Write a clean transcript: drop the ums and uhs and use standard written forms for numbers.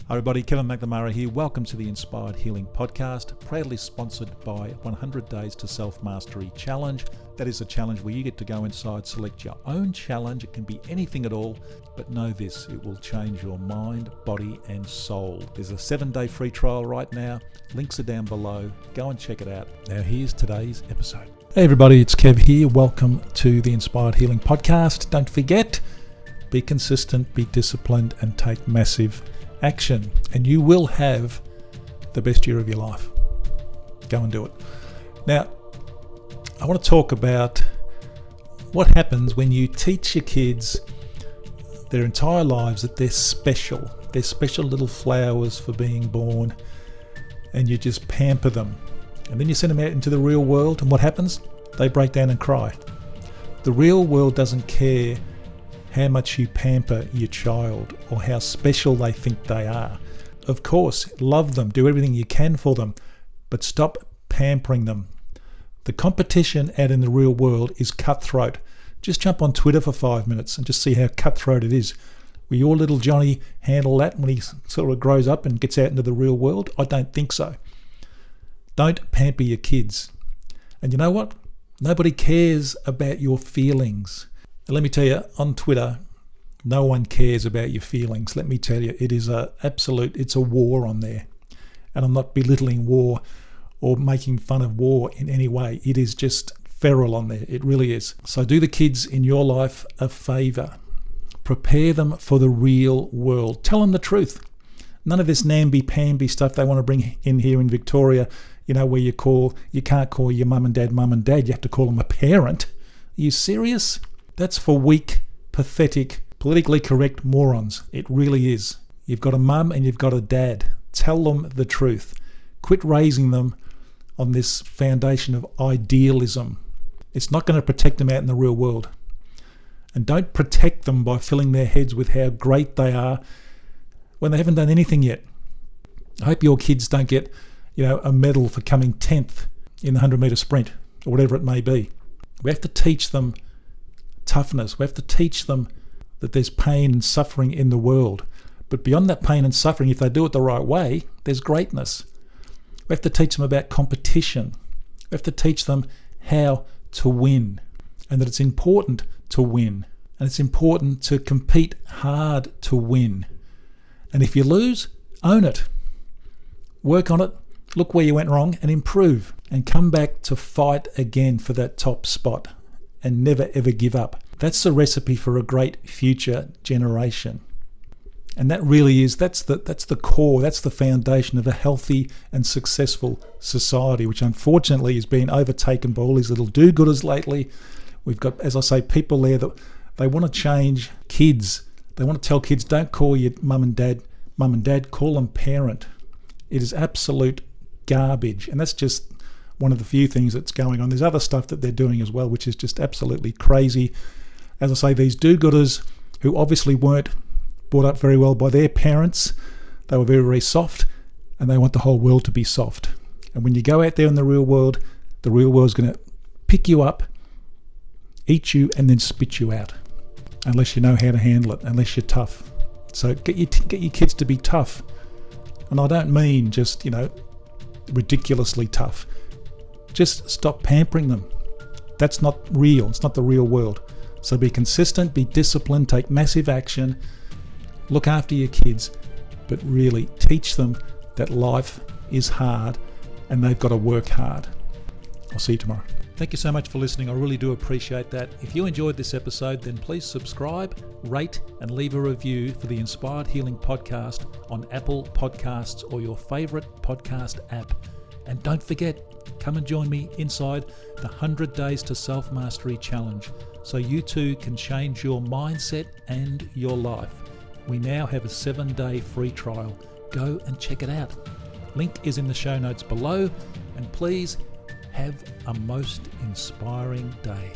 Hi everybody, Kevin McNamara here. Welcome to the Inspired Healing Podcast, proudly sponsored by 100 Days to Self-Mastery Challenge. That is a challenge where you get to go inside, select your own challenge. It can be anything at all, but know this, it will change your mind, body and soul. There's a 7-day free trial right now. Links are down below. Go and check it out. Now here's today's episode. Hey everybody, it's Kev here. Welcome to the Inspired Healing Podcast. Don't forget, be consistent, be disciplined and take massive action, and you will have the best year of your life. Go and do it. Now, I want to talk about what happens when you teach your kids their entire lives that they're special. They're special little flowers for being born, and you just pamper them. And then you send them out into the real world, and what happens? They break down and cry. The real world doesn't care how much you pamper your child or how special they think they are. Of course, love them, do everything you can for them, but stop pampering them. The competition out in the real world is cutthroat. Just jump on Twitter for 5 minutes and just see how cutthroat it is. Will your little Johnny handle that when he sort of grows up and gets out into the real world? I don't think so. Don't pamper your kids. And you know what? Nobody cares about your feelings. And let me tell you, on Twitter, no one cares about your feelings. Let me tell you, it is it's a war on there. And I'm not belittling war or making fun of war in any way. It is just feral on there. It really is. So do the kids in your life a favour. Prepare them for the real world. Tell them the truth. None of this namby-pamby stuff they want to bring in here in Victoria, where you can't call your mum and dad. You have to call them a parent. Are you serious? That's for weak, pathetic, politically correct morons. It really is. You've got a mum and you've got a dad. Tell them the truth. Quit raising them on this foundation of idealism. It's not going to protect them out in the real world. And don't protect them by filling their heads with how great they are when they haven't done anything yet. I hope your kids don't get, a medal for coming 10th in the 100-metre sprint or whatever it may be. We have to teach them toughness. We have to teach them that there's pain and suffering in the world. But beyond that pain and suffering, if they do it the right way, there's greatness. We have to teach them about competition. We have to teach them how to win, and that it's important to win. And it's important to compete hard to win. And if you lose, own it. Work on it. Look where you went wrong and improve. And come back to fight again for that top spot. And never ever give up. That's the recipe for a great future generation. And that really is, that's the core, that's the foundation of a healthy and successful society, which unfortunately is being overtaken by all these little do-gooders lately. We've got, as I say, people there that they want to change kids. They want to tell kids, don't call your mum and dad, call them parent. It is absolute garbage. And that's just one of the few things that's going on. There's other stuff that they're doing as well, which is just absolutely crazy. As I say, these do-gooders who obviously weren't brought up very well by their parents, they were very, very soft, and they want the whole world to be soft. And when you go out there in the real world's going to pick you up, eat you, and then spit you out, unless you know how to handle it, unless you're tough. So get your kids to be tough. And I don't mean just, ridiculously tough. Just stop pampering them. That's not real. It's not the real world. So be consistent, be disciplined, take massive action, look after your kids, but really teach them that life is hard and they've got to work hard. I'll see you tomorrow. Thank you so much for listening. I really do appreciate that. If you enjoyed this episode, then please subscribe, rate, and leave a review for the Inspired Healing Podcast on Apple Podcasts or your favorite podcast app. And don't forget, come and join me inside the 100 Days to Self-Mastery Challenge so you too can change your mindset and your life. We now have a 7-day free trial. Go and check it out. Link is in the show notes below, and please have a most inspiring day.